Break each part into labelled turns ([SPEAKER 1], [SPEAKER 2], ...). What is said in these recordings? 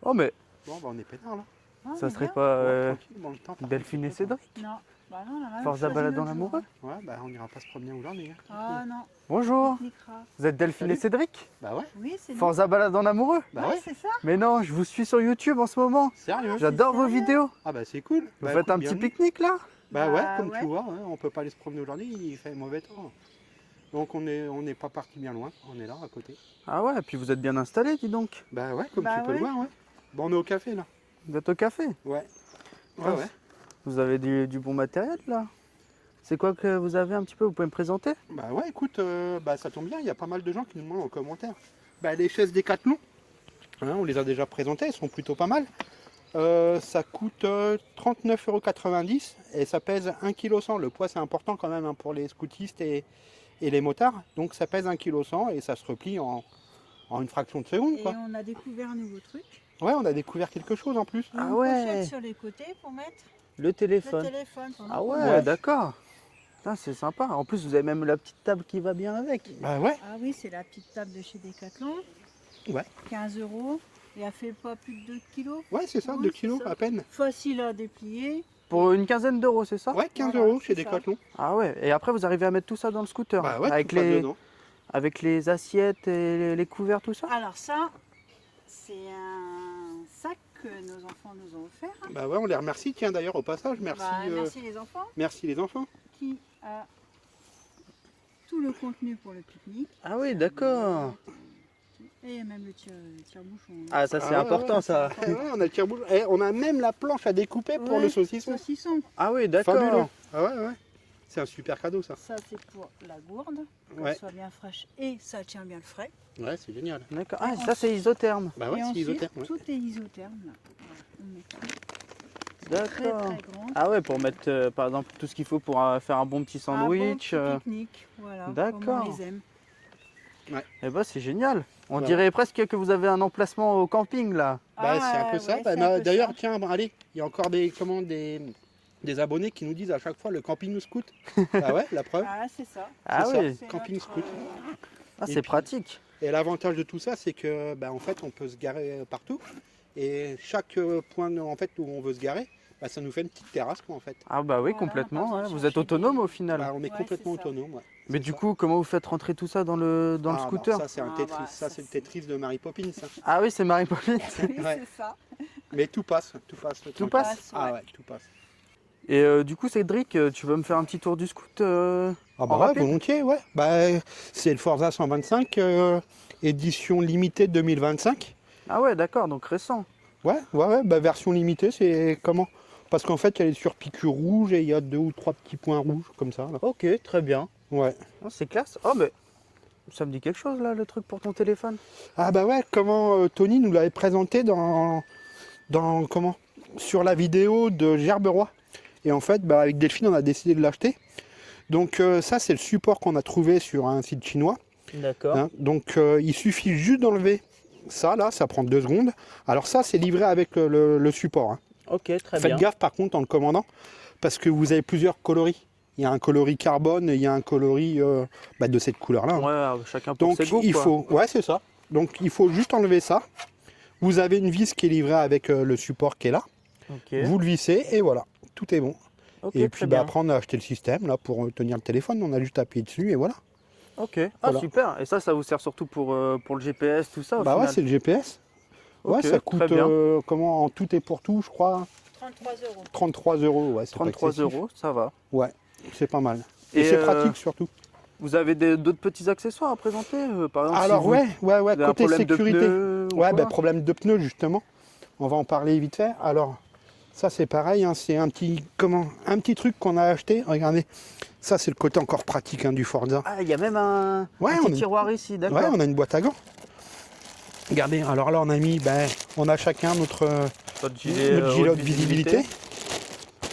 [SPEAKER 1] Oh, mais
[SPEAKER 2] Bon, bah on est peinard là.
[SPEAKER 3] Ah,
[SPEAKER 1] ça
[SPEAKER 3] mais
[SPEAKER 1] serait
[SPEAKER 3] bien.
[SPEAKER 1] pas
[SPEAKER 2] Tranquille, bon, le temps.
[SPEAKER 1] Delphine et Cédric?
[SPEAKER 3] Non. Bah non, on a même
[SPEAKER 1] Forza
[SPEAKER 3] choisi
[SPEAKER 1] baladant
[SPEAKER 3] l'autre jour,
[SPEAKER 1] l'amoureux?
[SPEAKER 3] hein.
[SPEAKER 2] Ouais, bah on ira pas se promener aujourd'hui. Hein.
[SPEAKER 3] Ah non.
[SPEAKER 1] Bonjour,
[SPEAKER 3] Pique-niquera.
[SPEAKER 1] vous êtes Delphine et
[SPEAKER 2] Salut.
[SPEAKER 1] Cédric?
[SPEAKER 2] Bah ouais,
[SPEAKER 3] Oui, c'est nous.
[SPEAKER 1] Forza baladant amoureux?
[SPEAKER 2] bah ouais.
[SPEAKER 3] C'est ça.
[SPEAKER 1] Mais non, je vous suis sur YouTube en ce moment.
[SPEAKER 2] Sérieux?
[SPEAKER 1] J'adore vos
[SPEAKER 3] sérieux
[SPEAKER 1] vidéos.
[SPEAKER 2] Ah bah c'est cool.
[SPEAKER 1] Vous
[SPEAKER 2] Bah,
[SPEAKER 1] faites
[SPEAKER 2] écoute,
[SPEAKER 1] un petit
[SPEAKER 2] bienvenue.
[SPEAKER 1] pique-nique là?
[SPEAKER 2] Bah ouais,
[SPEAKER 3] Bah
[SPEAKER 2] comme
[SPEAKER 3] ouais.
[SPEAKER 2] tu vois, hein, on peut pas aller se promener aujourd'hui, il fait mauvais temps. Donc on n'est pas parti bien loin, on est là à côté.
[SPEAKER 1] Ah ouais, et puis vous êtes bien installé, dis donc.
[SPEAKER 2] Bah ouais, comme
[SPEAKER 3] Bah
[SPEAKER 2] tu peux le
[SPEAKER 3] ouais.
[SPEAKER 2] voir, ouais. Bon, on est au café là.
[SPEAKER 1] Vous êtes au café?
[SPEAKER 2] Ouais.
[SPEAKER 1] Ah,
[SPEAKER 2] Ouais, ouais.
[SPEAKER 1] Vous avez du bon matériel là? C'est quoi que vous avez un petit peu? Vous pouvez me présenter?
[SPEAKER 2] Bah ouais, écoute, bah ça tombe bien, il y a pas mal de gens qui nous demandent en commentaire. Bah les chaises Décathlon, hein, on les a déjà présentées, elles sont plutôt pas mal. Ça coûte 39,90 € et ça pèse 1,1 kg. Le poids c'est important quand même hein, pour les scoutistes et les motards. Donc ça pèse 1,1 kg et ça se replie en une fraction de seconde.
[SPEAKER 3] Et
[SPEAKER 2] Quoi.
[SPEAKER 3] on a découvert un nouveau truc.
[SPEAKER 2] Ouais, on a découvert quelque chose en plus.
[SPEAKER 1] Ah
[SPEAKER 3] Une
[SPEAKER 1] ouais.
[SPEAKER 3] pochette sur les côtés pour mettre
[SPEAKER 1] Le
[SPEAKER 3] le
[SPEAKER 1] téléphone.
[SPEAKER 3] téléphone. pendant
[SPEAKER 1] Ah
[SPEAKER 3] qu'on
[SPEAKER 1] ouais,
[SPEAKER 3] mange.
[SPEAKER 1] d'accord. Putain, c'est sympa. En plus, vous avez même la petite table qui va bien avec.
[SPEAKER 2] Bah ouais,
[SPEAKER 3] Ah oui, c'est la petite table de chez Decathlon.
[SPEAKER 2] Ouais.
[SPEAKER 3] 15 € et elle fait pas plus de 2 kilos.
[SPEAKER 2] ouais c'est ça,
[SPEAKER 3] Oui,
[SPEAKER 2] 2
[SPEAKER 3] c'est
[SPEAKER 2] kilos
[SPEAKER 3] ça.
[SPEAKER 2] à peine.
[SPEAKER 3] Facile à déplier.
[SPEAKER 1] Pour une quinzaine d'euros, c'est ça?
[SPEAKER 2] Ouais, 15
[SPEAKER 3] Voilà,
[SPEAKER 2] € chez
[SPEAKER 3] c'est ça.
[SPEAKER 2] Decathlon.
[SPEAKER 1] Ah ouais. Et après, vous arrivez à mettre tout ça dans le scooter?
[SPEAKER 2] Bah ouais,
[SPEAKER 1] avec
[SPEAKER 2] tout passe dedans.
[SPEAKER 1] avec les assiettes et les couverts, tout ça?
[SPEAKER 3] Alors ça, c'est un sac que nos enfants nous ont offert.
[SPEAKER 2] Bah ouais, on les remercie. Tiens d'ailleurs au passage, merci,
[SPEAKER 3] Bah, merci les enfants
[SPEAKER 2] merci les enfants.
[SPEAKER 3] qui a tout le contenu pour le pique-nique.
[SPEAKER 1] Ah oui, d'accord.
[SPEAKER 3] Et même le tire-bouchon.
[SPEAKER 1] Ah, ça c'est
[SPEAKER 2] Ah ouais,
[SPEAKER 1] important
[SPEAKER 2] ouais.
[SPEAKER 1] ça.
[SPEAKER 2] Ouais, on a le tire-bouche. Eh, on a même la planche à découper pour
[SPEAKER 3] Ouais,
[SPEAKER 2] le saucisson.
[SPEAKER 3] Saucisson.
[SPEAKER 1] Ah oui,
[SPEAKER 2] Fabuleux.
[SPEAKER 1] d'accord.
[SPEAKER 2] Ah ouais, ouais. C'est un super cadeau ça.
[SPEAKER 3] Ça c'est pour la gourde, qu'elle
[SPEAKER 2] Ouais,
[SPEAKER 3] soit bien fraîche et ça tient bien le frais.
[SPEAKER 2] ouais, c'est génial.
[SPEAKER 1] D'accord. Ah, ça c'est isotherme.
[SPEAKER 2] Bah
[SPEAKER 3] et
[SPEAKER 2] ouais, c'est
[SPEAKER 3] ensuite,
[SPEAKER 2] isotherme. Ouais.
[SPEAKER 3] tout est isotherme. Là. Voilà, on met tout. C'est très
[SPEAKER 1] D'accord.
[SPEAKER 3] très grand.
[SPEAKER 1] Ah ouais, pour mettre par exemple tout ce qu'il faut pour faire un bon petit sandwich.
[SPEAKER 3] Un bon petit pique-nique, voilà,
[SPEAKER 1] D'accord.
[SPEAKER 3] comme on les aime.
[SPEAKER 1] Eh ben c'est génial. On
[SPEAKER 2] Voilà.
[SPEAKER 1] dirait presque que vous avez un emplacement au camping là.
[SPEAKER 2] Bah
[SPEAKER 3] Ah
[SPEAKER 2] c'est un peu
[SPEAKER 3] ouais,
[SPEAKER 2] ça.
[SPEAKER 3] ouais,
[SPEAKER 2] Bah,
[SPEAKER 3] c'est un peu
[SPEAKER 2] d'ailleurs,
[SPEAKER 3] ça.
[SPEAKER 2] tiens, bon, allez, il y a encore des abonnés qui nous disent à chaque fois le camping nous scout. Ah ouais, la preuve.
[SPEAKER 3] Ah, c'est ça.
[SPEAKER 1] Ah
[SPEAKER 2] C'est ça.
[SPEAKER 1] oui.
[SPEAKER 3] C'est
[SPEAKER 2] Camping
[SPEAKER 3] notre,
[SPEAKER 2] scout.
[SPEAKER 1] Ah,
[SPEAKER 2] Et
[SPEAKER 1] c'est
[SPEAKER 2] puis-
[SPEAKER 1] pratique.
[SPEAKER 2] Et l'avantage de tout ça, c'est que bah, en fait, on peut se garer partout. Et chaque point en fait, où on veut se garer, bah, ça nous fait une petite terrasse quoi, en fait.
[SPEAKER 1] Ah bah oui,
[SPEAKER 3] Voilà,
[SPEAKER 1] complètement.
[SPEAKER 3] on peut
[SPEAKER 1] Ouais. Vous
[SPEAKER 3] chercher
[SPEAKER 1] êtes autonome
[SPEAKER 3] des-
[SPEAKER 1] au final.
[SPEAKER 2] Bah, on est
[SPEAKER 3] Ouais,
[SPEAKER 2] complètement
[SPEAKER 3] c'est ça.
[SPEAKER 2] autonome. Ouais.
[SPEAKER 1] Mais
[SPEAKER 2] C'est
[SPEAKER 1] du
[SPEAKER 2] ça.
[SPEAKER 1] coup, comment vous faites rentrer tout ça dans le
[SPEAKER 2] Ah, bah,
[SPEAKER 1] scooter?
[SPEAKER 2] ça, c'est un
[SPEAKER 3] Ah,
[SPEAKER 2] Tetris.
[SPEAKER 3] bah,
[SPEAKER 2] ça,
[SPEAKER 3] ça,
[SPEAKER 2] c'est le
[SPEAKER 3] c'est-
[SPEAKER 2] Tetris de Mary Poppins. Ça.
[SPEAKER 1] Ah oui, c'est Mary Poppins.
[SPEAKER 3] Oui,
[SPEAKER 2] Ouais.
[SPEAKER 3] c'est ça.
[SPEAKER 2] Mais tout passe. Tout passe.
[SPEAKER 1] Tout
[SPEAKER 2] tranquille.
[SPEAKER 1] passe.
[SPEAKER 2] Ah ouais, tout passe.
[SPEAKER 1] Et du coup, Cédric, tu veux me faire un petit tour du scoot
[SPEAKER 2] Ah
[SPEAKER 1] en
[SPEAKER 2] bah ouais,
[SPEAKER 1] rapide?
[SPEAKER 2] volontiers, ouais. Bah, c'est le Forza 125, édition limitée 2025.
[SPEAKER 1] Ah ouais, d'accord, donc récent.
[SPEAKER 2] Ouais, bah, version limitée, c'est comment? Parce qu'en fait, il y a les surpiqûres rouges et il y a 2 ou 3 petits points rouges, comme ça. Là.
[SPEAKER 1] Ok, très bien.
[SPEAKER 2] Ouais.
[SPEAKER 1] Oh, c'est classe. Oh, mais ça me dit quelque chose là, le truc pour ton téléphone.
[SPEAKER 2] Ah bah ouais, comment Tony nous l'avait présenté comment? Sur la vidéo de Gerberoy. Et en fait, bah, avec Delphine, on a décidé de l'acheter. Donc ça, c'est le support qu'on a trouvé sur un site chinois.
[SPEAKER 1] D'accord.
[SPEAKER 2] Hein. Donc il suffit juste d'enlever ça, là, ça prend 2 secondes. Alors ça, c'est livré avec le support. Hein.
[SPEAKER 1] Ok, très
[SPEAKER 2] Faites
[SPEAKER 1] bien.
[SPEAKER 2] gaffe par contre en le commandant, parce que vous avez plusieurs coloris. Il y a un coloris carbone et il y a un coloris bah, de cette couleur-là. hein.
[SPEAKER 1] Ouais, chacun pour
[SPEAKER 2] Donc
[SPEAKER 1] ses goûts,
[SPEAKER 2] il
[SPEAKER 1] quoi.
[SPEAKER 2] faut, ouais c'est ça. Donc il faut juste enlever ça. Vous avez une vis qui est livrée avec le support qui est là.
[SPEAKER 1] Ok,
[SPEAKER 2] Vous le vissez et voilà, tout est bon.
[SPEAKER 1] ok,
[SPEAKER 2] Et
[SPEAKER 1] très
[SPEAKER 2] puis bah,
[SPEAKER 1] bien.
[SPEAKER 2] après on a acheté le système là pour tenir le téléphone. On a juste appuyé dessus et voilà.
[SPEAKER 1] Ok, ah
[SPEAKER 2] Voilà.
[SPEAKER 1] super. Et ça vous sert surtout pour le GPS, tout ça au
[SPEAKER 2] Bah ouais,
[SPEAKER 1] final.
[SPEAKER 2] c'est le GPS. Ouais,
[SPEAKER 1] Ok,
[SPEAKER 2] ça coûte
[SPEAKER 1] très bien.
[SPEAKER 2] comment en tout et pour tout, je crois
[SPEAKER 3] 33 €.
[SPEAKER 2] 33 €. Ouais, c'est pas
[SPEAKER 1] 33
[SPEAKER 2] excessif.
[SPEAKER 1] €, ça va.
[SPEAKER 2] Ouais, c'est pas mal. Et,
[SPEAKER 1] Et,
[SPEAKER 2] c'est pratique surtout.
[SPEAKER 1] Vous avez d'autres petits accessoires à présenter par exemple,
[SPEAKER 2] Alors
[SPEAKER 1] si vous
[SPEAKER 2] ouais,
[SPEAKER 1] vous avez un
[SPEAKER 2] côté
[SPEAKER 1] problème
[SPEAKER 2] sécurité.
[SPEAKER 1] de pneus ou
[SPEAKER 2] Ouais,
[SPEAKER 1] quoi.
[SPEAKER 2] bah, problème de pneus justement. On va en parler vite fait. Alors, ça c'est pareil, hein, c'est un petit truc qu'on a acheté. Regardez, ça c'est le côté encore pratique hein, du Forza.
[SPEAKER 1] Ah, il y a même un
[SPEAKER 2] Ouais,
[SPEAKER 1] petit
[SPEAKER 2] on a-
[SPEAKER 1] tiroir ici, d'accord.
[SPEAKER 2] Ouais, on a une boîte à gants. Regardez, alors là on a mis, on a chacun notre
[SPEAKER 1] Votre gilet,
[SPEAKER 2] gilet
[SPEAKER 1] haute
[SPEAKER 2] de visibilité.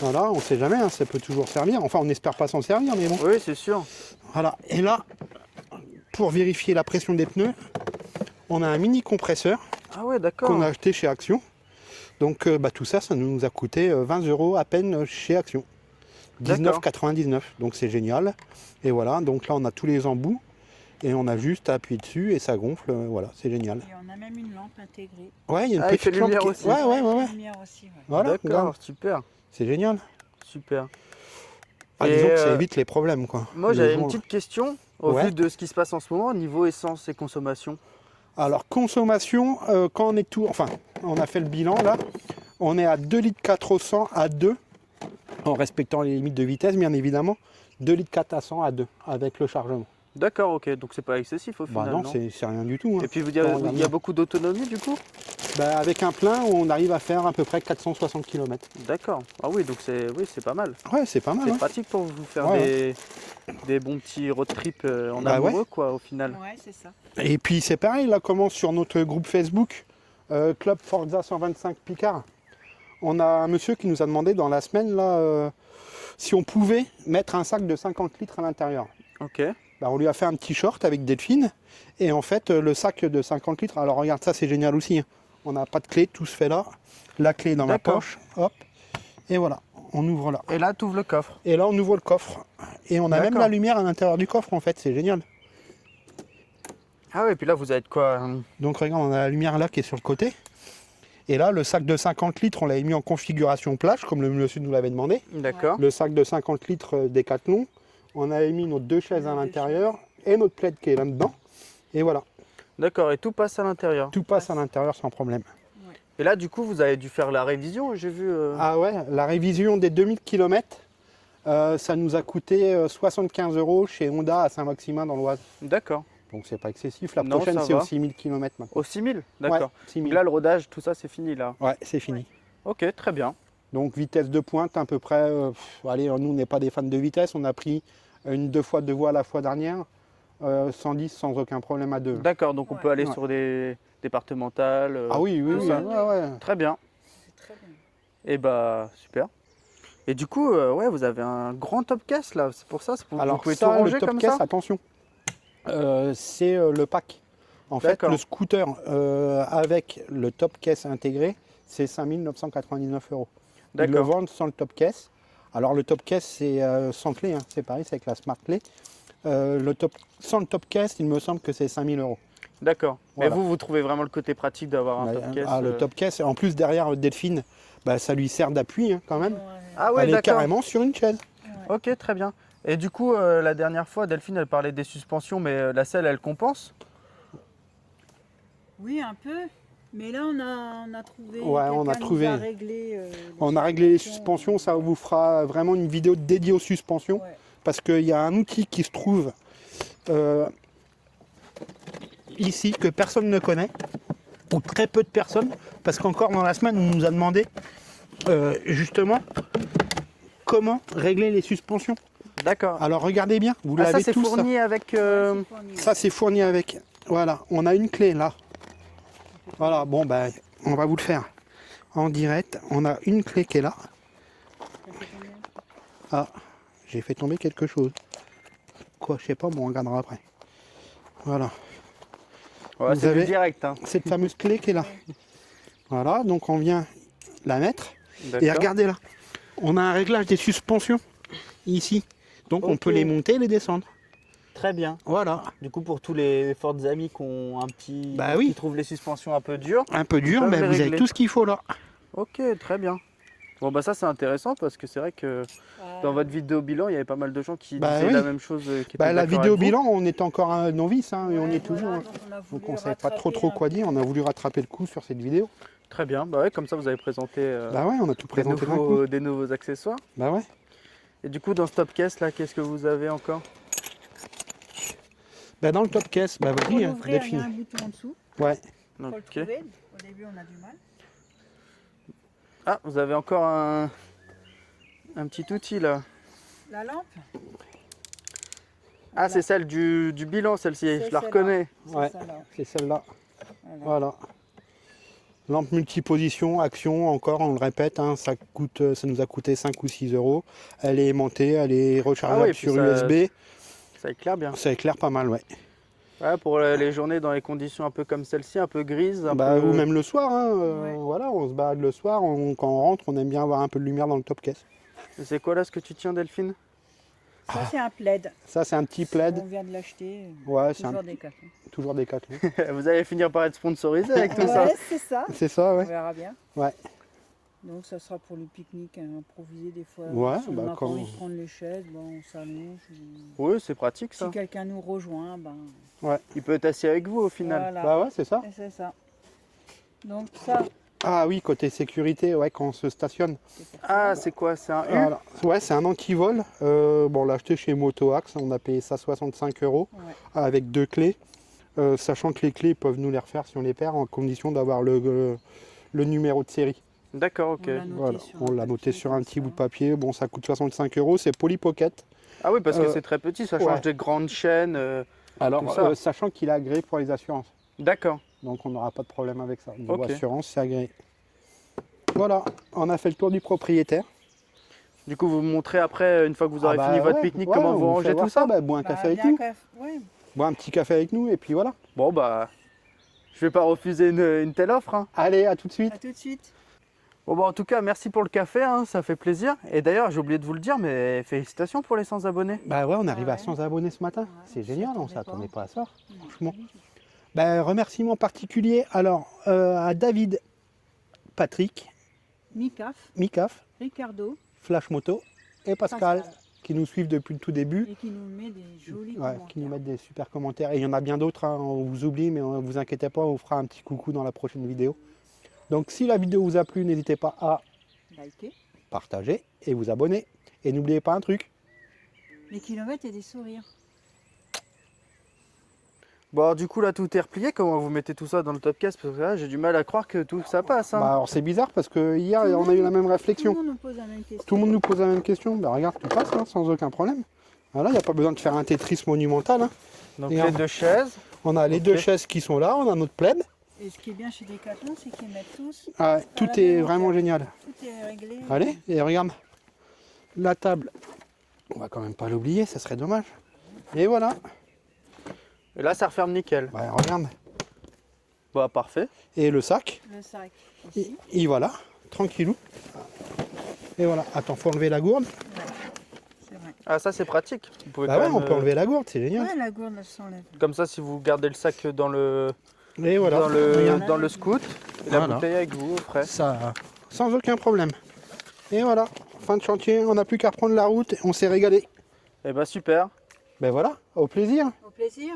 [SPEAKER 2] Voilà, on sait jamais, hein, ça peut toujours servir. Enfin, on n'espère pas s'en servir, mais bon.
[SPEAKER 1] Oui, c'est sûr.
[SPEAKER 2] Voilà, et là, pour vérifier la pression des pneus, on a un mini compresseur
[SPEAKER 1] Ah ouais, d'accord.
[SPEAKER 2] qu'on a acheté chez Action. Donc tout ça, ça nous a coûté 20 € à peine chez Action.
[SPEAKER 1] D'accord.
[SPEAKER 2] 19,99 €, donc c'est génial. Et voilà, donc là on a tous les embouts. Et on a juste à appuyer dessus et ça gonfle, voilà, c'est génial.
[SPEAKER 3] Et on a même une lampe intégrée.
[SPEAKER 2] Ouais, il y a une
[SPEAKER 1] Ah, il fait
[SPEAKER 2] petite lampe
[SPEAKER 1] lumière
[SPEAKER 2] qui...
[SPEAKER 1] aussi.
[SPEAKER 2] Ouais.
[SPEAKER 3] Lumière aussi, ouais.
[SPEAKER 2] Voilà,
[SPEAKER 1] D'accord,
[SPEAKER 2] regarde,
[SPEAKER 1] super,
[SPEAKER 2] c'est génial.
[SPEAKER 1] super.
[SPEAKER 2] Ah,
[SPEAKER 1] Et,
[SPEAKER 2] disons que ça évite les problèmes, quoi.
[SPEAKER 1] Moi,
[SPEAKER 2] Le
[SPEAKER 1] j'avais
[SPEAKER 2] jour-
[SPEAKER 1] une petite question au
[SPEAKER 2] Ouais.
[SPEAKER 1] vu de ce qui se passe en ce moment, niveau essence et consommation.
[SPEAKER 2] Alors, consommation, quand on est tout... Enfin, on a fait le bilan, là. On est à 2 litres 4 au 100 à 2, en respectant les limites de vitesse, bien évidemment. 2 litres 4 à 100 à 2, avec le chargement.
[SPEAKER 1] D'accord, ok, donc c'est pas excessif au
[SPEAKER 2] Bah
[SPEAKER 1] final,
[SPEAKER 2] non,
[SPEAKER 1] non?
[SPEAKER 2] c'est rien du tout. Hein.
[SPEAKER 1] Et puis
[SPEAKER 2] Quand on regarde
[SPEAKER 1] il y a
[SPEAKER 2] bien.
[SPEAKER 1] beaucoup d'autonomie du coup?
[SPEAKER 2] Bah, avec un plein, on arrive à faire à peu près 460 km.
[SPEAKER 1] D'accord. Ah oui, donc c'est pas mal.
[SPEAKER 2] Ouais, c'est pas mal.
[SPEAKER 1] C'est
[SPEAKER 2] Hein.
[SPEAKER 1] pratique pour vous faire
[SPEAKER 2] Ouais,
[SPEAKER 1] des bons petits road trips en
[SPEAKER 2] Bah
[SPEAKER 1] amoureux
[SPEAKER 2] ouais.
[SPEAKER 1] quoi au final.
[SPEAKER 3] Ouais, c'est ça.
[SPEAKER 2] Et puis c'est pareil, là, comment sur notre groupe Facebook, Club Forza 125 Picard, on a un monsieur qui nous a demandé dans la semaine, là, si on pouvait mettre un sac de 50 litres à l'intérieur.
[SPEAKER 1] Ok.
[SPEAKER 2] Bah, on lui a fait un petit short avec Delphine. Et en fait, le sac de 50 litres, alors regarde, ça c'est génial aussi. Hein. On n'a pas de clé, tout se fait là. La clé est dans ma
[SPEAKER 1] D'accord.
[SPEAKER 2] poche, hop. Et voilà, on ouvre là.
[SPEAKER 1] Et là, tu ouvres le coffre.
[SPEAKER 2] Et là, on ouvre le coffre. Et on a même
[SPEAKER 1] D'accord.
[SPEAKER 2] la lumière à l'intérieur du coffre, en fait, c'est génial.
[SPEAKER 1] Ah ouais, puis là vous êtes quoi?
[SPEAKER 2] Donc regarde, on a la lumière là qui est sur le côté. Et là, le sac de 50 litres, on l'avait mis en configuration plage, comme le monsieur nous l'avait demandé.
[SPEAKER 1] D'accord.
[SPEAKER 2] Le sac de 50 litres Décathlon. On avait mis nos 2 chaises à
[SPEAKER 3] Nos deux
[SPEAKER 2] l'intérieur et notre plaid qui est là-dedans. Et voilà,
[SPEAKER 1] D'accord, et tout passe à l'intérieur.
[SPEAKER 2] tout passe à l'intérieur sans problème.
[SPEAKER 1] Et là, du coup, vous avez dû faire la révision, j'ai vu.
[SPEAKER 2] Ah ouais, la révision des 2000 km, ça nous a coûté 75 € chez Honda à Saint-Maximin dans l'Oise.
[SPEAKER 1] D'accord.
[SPEAKER 2] Donc c'est pas excessif. La
[SPEAKER 1] Non,
[SPEAKER 2] prochaine
[SPEAKER 1] ça
[SPEAKER 2] c'est
[SPEAKER 1] va.
[SPEAKER 2] aux 6000 km maintenant.
[SPEAKER 1] Au 6000? D'accord.
[SPEAKER 2] Ouais, 6000.
[SPEAKER 1] Donc là, le rodage, tout ça, c'est fini là.
[SPEAKER 2] Ouais, c'est fini.
[SPEAKER 1] Ok, très bien.
[SPEAKER 2] Donc vitesse de pointe à peu près, allez, nous on n'est pas des fans de vitesse, on a pris une 2x2 voies la fois dernière, 110 sans aucun problème à 2.
[SPEAKER 1] D'accord, donc on
[SPEAKER 3] Ouais.
[SPEAKER 1] peut aller
[SPEAKER 2] Ouais.
[SPEAKER 1] sur des départementales.
[SPEAKER 2] Ah oui, oui,
[SPEAKER 1] tout
[SPEAKER 2] oui,
[SPEAKER 1] ça.
[SPEAKER 2] ouais.
[SPEAKER 1] Très bien.
[SPEAKER 3] C'est très bien.
[SPEAKER 1] Et bah, super. Et du coup, ouais, vous avez un grand top caisse là, c'est pour ça, vous
[SPEAKER 2] Alors
[SPEAKER 1] pouvez
[SPEAKER 2] ça,
[SPEAKER 1] tout ranger
[SPEAKER 2] le top
[SPEAKER 1] comme
[SPEAKER 2] caisse,
[SPEAKER 1] ça?
[SPEAKER 2] attention, c'est le pack. En fait,
[SPEAKER 1] D'accord.
[SPEAKER 2] le scooter avec le top caisse intégré, c'est 5999 €. Ils le
[SPEAKER 1] D'accord.
[SPEAKER 2] vendent sans le top caisse. Alors le top caisse, c'est sans clé, hein, c'est pareil, c'est avec la smart clé. Sans le top caisse, il me semble que c'est 5000 €.
[SPEAKER 1] D'accord.
[SPEAKER 2] Voilà.
[SPEAKER 1] Mais vous trouvez vraiment le côté pratique d'avoir un
[SPEAKER 2] Bah,
[SPEAKER 1] top caisse?
[SPEAKER 2] le top caisse, en plus derrière Delphine, bah, ça lui sert d'appui hein, quand même.
[SPEAKER 3] Ouais.
[SPEAKER 1] Ah ouais,
[SPEAKER 2] Elle est
[SPEAKER 1] d'accord.
[SPEAKER 2] carrément sur une chaise.
[SPEAKER 1] Ok, très bien. Et du coup, la dernière fois, Delphine, elle parlait des suspensions, mais la selle, elle compense?
[SPEAKER 3] Oui, un peu. Mais là, on a trouvé.
[SPEAKER 2] Ouais, on a
[SPEAKER 3] quelqu'un nous
[SPEAKER 2] trouvé.
[SPEAKER 3] a réglé,
[SPEAKER 2] On a réglé les suspensions, ça vous fera vraiment une vidéo dédiée aux suspensions.
[SPEAKER 3] Ouais.
[SPEAKER 2] Parce qu'il y a un outil qui se trouve ici que personne ne connaît, ou très peu de personnes, parce qu'encore dans la semaine, on nous a demandé justement comment régler les suspensions.
[SPEAKER 1] D'accord.
[SPEAKER 2] Alors regardez bien, vous
[SPEAKER 1] Ah, ça,
[SPEAKER 2] l'avez
[SPEAKER 1] c'est
[SPEAKER 2] tous.
[SPEAKER 1] fourni avec.
[SPEAKER 3] C'est fourni.
[SPEAKER 2] Ça c'est fourni avec. Voilà, on a une clé là. Voilà, bon ben, on va vous le faire en direct. On a une clé qui est là.
[SPEAKER 3] Ça fait combien?
[SPEAKER 2] Ah, j'ai fait tomber quelque chose. Quoi, je sais pas, bon, on regardera après. Voilà,
[SPEAKER 1] Ouais,
[SPEAKER 2] vous
[SPEAKER 1] c'est du
[SPEAKER 2] avez-
[SPEAKER 1] direct. Hein.
[SPEAKER 2] cette fameuse clé qui est là. Voilà, donc on vient la mettre. Et
[SPEAKER 1] D'accord.
[SPEAKER 2] regardez là, on a un réglage des suspensions ici. Donc on
[SPEAKER 1] Ok.
[SPEAKER 2] peut les monter et les descendre.
[SPEAKER 1] Très bien.
[SPEAKER 2] Voilà,
[SPEAKER 1] Du coup, pour tous les fortes amis qui ont un petit.
[SPEAKER 2] Bah oui.
[SPEAKER 1] qui trouvent les suspensions un peu dures.
[SPEAKER 2] un peu dur,
[SPEAKER 1] peuvent
[SPEAKER 2] mais
[SPEAKER 1] les
[SPEAKER 2] vous avez
[SPEAKER 1] régler.
[SPEAKER 2] tout ce qu'il faut là.
[SPEAKER 1] Ok, très bien. Bon, bah ça, c'est intéressant parce que c'est vrai que dans votre vidéo bilan, il y avait pas mal de gens qui
[SPEAKER 2] Bah
[SPEAKER 1] disaient
[SPEAKER 2] oui.
[SPEAKER 1] la même chose. Qui
[SPEAKER 2] Bah,
[SPEAKER 1] étaient
[SPEAKER 2] la
[SPEAKER 1] d'accord
[SPEAKER 2] vidéo
[SPEAKER 1] avec vous.
[SPEAKER 2] bilan, on est encore un novice hein, et on
[SPEAKER 3] Ouais,
[SPEAKER 2] est toujours.
[SPEAKER 3] voilà,
[SPEAKER 2] hein.
[SPEAKER 3] donc on a
[SPEAKER 2] Donc
[SPEAKER 3] voulu
[SPEAKER 2] on ne savait pas trop
[SPEAKER 3] rattraper
[SPEAKER 2] quoi
[SPEAKER 3] un
[SPEAKER 2] dire, on a voulu rattraper le coup sur cette vidéo.
[SPEAKER 1] Très bien. Bah ouais, comme ça, vous avez présenté
[SPEAKER 2] Bah ouais, on a tout présenté d'un coup.
[SPEAKER 1] des nouveaux accessoires.
[SPEAKER 2] Bah ouais.
[SPEAKER 1] Et du coup, dans ce top caisse là, qu'est-ce que vous avez encore?
[SPEAKER 2] Bah dans le top caisse, bah
[SPEAKER 3] Pour
[SPEAKER 2] vas-y, hein,
[SPEAKER 3] l'ouvrir, il y a un
[SPEAKER 2] Delphine.
[SPEAKER 3] bouton en dessous.
[SPEAKER 2] Ouais.
[SPEAKER 3] Faut le
[SPEAKER 1] Ok.
[SPEAKER 3] trouver. Au début, on a du mal.
[SPEAKER 1] Ah, vous avez encore un petit outil là.
[SPEAKER 3] La lampe.
[SPEAKER 1] Ah,
[SPEAKER 3] Voilà.
[SPEAKER 1] c'est celle du bilan, celle-ci.
[SPEAKER 3] C'est
[SPEAKER 1] Je la
[SPEAKER 3] celle-là.
[SPEAKER 1] reconnais.
[SPEAKER 3] C'est
[SPEAKER 2] Ouais.
[SPEAKER 3] ça, là.
[SPEAKER 2] C'est celle-là.
[SPEAKER 3] Voilà.
[SPEAKER 2] Voilà. Lampe multiposition, action, encore, on le répète, hein, ça nous a coûté 5 ou 6 €. Elle est aimantée, elle est rechargeable
[SPEAKER 1] Ah oui, puis
[SPEAKER 2] sur
[SPEAKER 1] ça-
[SPEAKER 2] USB.
[SPEAKER 1] Ça éclaire bien.
[SPEAKER 2] Ça éclaire pas mal, ouais.
[SPEAKER 1] Ouais, pour les journées dans les conditions un peu comme celle-ci, un peu grises.
[SPEAKER 2] Bah,
[SPEAKER 1] peu...
[SPEAKER 2] ou même le soir, hein,
[SPEAKER 3] Ouais.
[SPEAKER 2] voilà, on se balade le soir, quand on rentre, on aime bien avoir un peu de lumière dans le top caisse.
[SPEAKER 1] Et c'est quoi là ce que tu tiens, Delphine?
[SPEAKER 3] Ça, c'est un plaid.
[SPEAKER 2] Ça, c'est un petit plaid.
[SPEAKER 3] On vient de l'acheter.
[SPEAKER 2] Ouais, c'est
[SPEAKER 3] Toujours des cartons.
[SPEAKER 2] toujours des Decathlon.
[SPEAKER 1] Vous allez finir par être sponsorisé avec tout ça.
[SPEAKER 3] Ouais, c'est ça.
[SPEAKER 2] C'est ça,
[SPEAKER 3] On
[SPEAKER 2] ouais.
[SPEAKER 3] verra bien.
[SPEAKER 2] Ouais.
[SPEAKER 3] Donc, ça sera pour le pique-nique improvisé des fois.
[SPEAKER 2] Ouais,
[SPEAKER 3] si on
[SPEAKER 2] bah,
[SPEAKER 3] n'a pas
[SPEAKER 2] quand-
[SPEAKER 3] envie de prendre les chaises, bon, on s'allonge.
[SPEAKER 1] Oui, c'est pratique ça.
[SPEAKER 3] Si quelqu'un nous rejoint, ben,
[SPEAKER 1] Il peut être assis avec vous au final.
[SPEAKER 3] voilà.
[SPEAKER 2] Bah ouais, c'est ça.
[SPEAKER 3] Et c'est ça. Donc, ça,
[SPEAKER 2] Ah oui, côté sécurité, ouais, quand on se stationne.
[SPEAKER 3] c'est pour
[SPEAKER 1] Ah,
[SPEAKER 3] ça.
[SPEAKER 1] c'est quoi? C'est un U?
[SPEAKER 2] Voilà. Ouais, c'est un anti-vol. Bon, on l'a acheté chez Motoax. On a payé ça 65 €
[SPEAKER 3] Ouais.
[SPEAKER 2] avec 2 clés. Sachant que les clés ils peuvent nous les refaire si on les perd en condition d'avoir le numéro de série.
[SPEAKER 1] D'accord, ok.
[SPEAKER 3] On l'a noté
[SPEAKER 2] Voilà,
[SPEAKER 3] sur
[SPEAKER 2] on
[SPEAKER 3] un
[SPEAKER 2] l'a noté
[SPEAKER 3] papier
[SPEAKER 2] sur
[SPEAKER 3] comme
[SPEAKER 2] un petit
[SPEAKER 3] ça.
[SPEAKER 2] bout de papier. Bon, ça coûte 65 €. C'est Poly Pocket.
[SPEAKER 1] Ah oui, parce que
[SPEAKER 2] Euh,
[SPEAKER 1] c'est très petit, ça change
[SPEAKER 2] ouais.
[SPEAKER 1] des grandes chaînes.
[SPEAKER 2] Alors,
[SPEAKER 1] Tout ça.
[SPEAKER 2] sachant qu'il est agréé pour les assurances.
[SPEAKER 1] D'accord.
[SPEAKER 2] Donc, on n'aura pas de problème avec ça. Niveau
[SPEAKER 1] Ok.
[SPEAKER 2] assurance, c'est agréé. Voilà, on a fait le tour du propriétaire.
[SPEAKER 1] Du coup, vous me montrez après, une fois que vous aurez
[SPEAKER 2] Ah bah
[SPEAKER 1] fini votre
[SPEAKER 2] ouais,
[SPEAKER 1] pique-nique,
[SPEAKER 2] ouais,
[SPEAKER 1] comment
[SPEAKER 2] on
[SPEAKER 1] vous
[SPEAKER 2] fait
[SPEAKER 1] rangez
[SPEAKER 2] voir
[SPEAKER 1] tout ça?
[SPEAKER 2] Bah, bois un
[SPEAKER 3] Bah,
[SPEAKER 2] café avec
[SPEAKER 3] bien
[SPEAKER 2] nous.
[SPEAKER 3] ouais.
[SPEAKER 2] Bois un petit café avec nous et puis voilà.
[SPEAKER 1] Bon, bah, je vais pas refuser une telle offre, hein.
[SPEAKER 2] Allez, à tout de suite.
[SPEAKER 3] À tout de suite.
[SPEAKER 1] Bon, bah, en tout cas, merci pour le café, hein, ça fait plaisir. Et d'ailleurs, j'ai oublié de vous le dire, mais félicitations pour les 100 abonnés.
[SPEAKER 2] Bah ouais, on arrive à
[SPEAKER 3] Ouais.
[SPEAKER 2] 100 abonnés ce matin.
[SPEAKER 3] Ouais,
[SPEAKER 2] C'est
[SPEAKER 3] on s'y
[SPEAKER 2] génial, on
[SPEAKER 3] attendait
[SPEAKER 2] s'attendait
[SPEAKER 3] pas.
[SPEAKER 2] pas à ça.
[SPEAKER 3] Non,
[SPEAKER 2] Franchement.
[SPEAKER 3] pas du tout.
[SPEAKER 2] Bah, remerciement particulier alors à David, Patrick,
[SPEAKER 3] Mikaf,
[SPEAKER 2] Mikaf,
[SPEAKER 3] Ricardo
[SPEAKER 2] Flash Moto et Pascal, qui nous suivent depuis le tout début.
[SPEAKER 3] et qui nous met des jolis
[SPEAKER 2] Ouais,
[SPEAKER 3] commentaires.
[SPEAKER 2] qui nous mettent des super commentaires. Et il y en a bien d'autres, hein, on vous oublie, mais ne vous inquiétez pas, on vous fera un petit coucou dans la prochaine vidéo. Donc si la vidéo vous a plu, n'hésitez pas à
[SPEAKER 3] Likez.
[SPEAKER 2] partager et vous abonner. Et n'oubliez pas un truc.
[SPEAKER 3] Les kilomètres et des sourires.
[SPEAKER 1] Bon, alors, du coup, là, tout est replié. Comment vous mettez tout ça dans le top case? Parce que là, j'ai du mal à croire que tout ça passe, hein.
[SPEAKER 2] Bah, alors c'est bizarre parce que hier
[SPEAKER 3] Tout le
[SPEAKER 2] on a eu
[SPEAKER 3] monde-
[SPEAKER 2] la même
[SPEAKER 3] Tout
[SPEAKER 2] réflexion.
[SPEAKER 3] le monde nous pose la même question.
[SPEAKER 2] Tout le monde nous pose la même question. Bah regarde, tout passe hein, sans aucun problème. Voilà, il n'y a pas besoin de faire un Tetris monumental. Hein.
[SPEAKER 1] Donc,
[SPEAKER 2] Et
[SPEAKER 1] les
[SPEAKER 2] un-
[SPEAKER 1] deux chaises.
[SPEAKER 2] On a les
[SPEAKER 1] Ok.
[SPEAKER 2] deux chaises qui sont là, on a notre plaid.
[SPEAKER 3] Et ce qui est bien chez Decathlon, c'est qu'ils mettent tous.
[SPEAKER 2] Ah, tout
[SPEAKER 3] la
[SPEAKER 2] est
[SPEAKER 3] même
[SPEAKER 2] vraiment
[SPEAKER 3] hauteur.
[SPEAKER 2] génial.
[SPEAKER 3] Tout est réglé.
[SPEAKER 2] Allez, et regarde. La table, on va quand même pas l'oublier, ça serait dommage. Et voilà,
[SPEAKER 1] Et là, ça referme nickel.
[SPEAKER 2] bah, regarde.
[SPEAKER 1] Bah, parfait.
[SPEAKER 2] Et le sac,
[SPEAKER 3] Le sac ici.
[SPEAKER 2] et voilà, tranquillou. Et voilà, attends, faut enlever la gourde.
[SPEAKER 3] C'est vrai.
[SPEAKER 1] Ah, ça, c'est pratique. Vous pouvez
[SPEAKER 2] Bah
[SPEAKER 1] quand
[SPEAKER 2] ouais,
[SPEAKER 1] même,
[SPEAKER 2] on peut enlever la gourde, c'est génial.
[SPEAKER 3] Ouais, la gourde, elle s'enlève.
[SPEAKER 1] Comme ça, si vous gardez le sac dans le,
[SPEAKER 2] Et voilà, regarde.
[SPEAKER 1] dans le scoot, et la
[SPEAKER 2] Voilà.
[SPEAKER 1] bouteille avec vous, au frais.
[SPEAKER 2] Ça, sans aucun problème. Et voilà, fin de chantier, on n'a plus qu'à reprendre la route, on s'est régalé.
[SPEAKER 1] Et bah, super.
[SPEAKER 2] Ben voilà, au plaisir.
[SPEAKER 3] Au plaisir.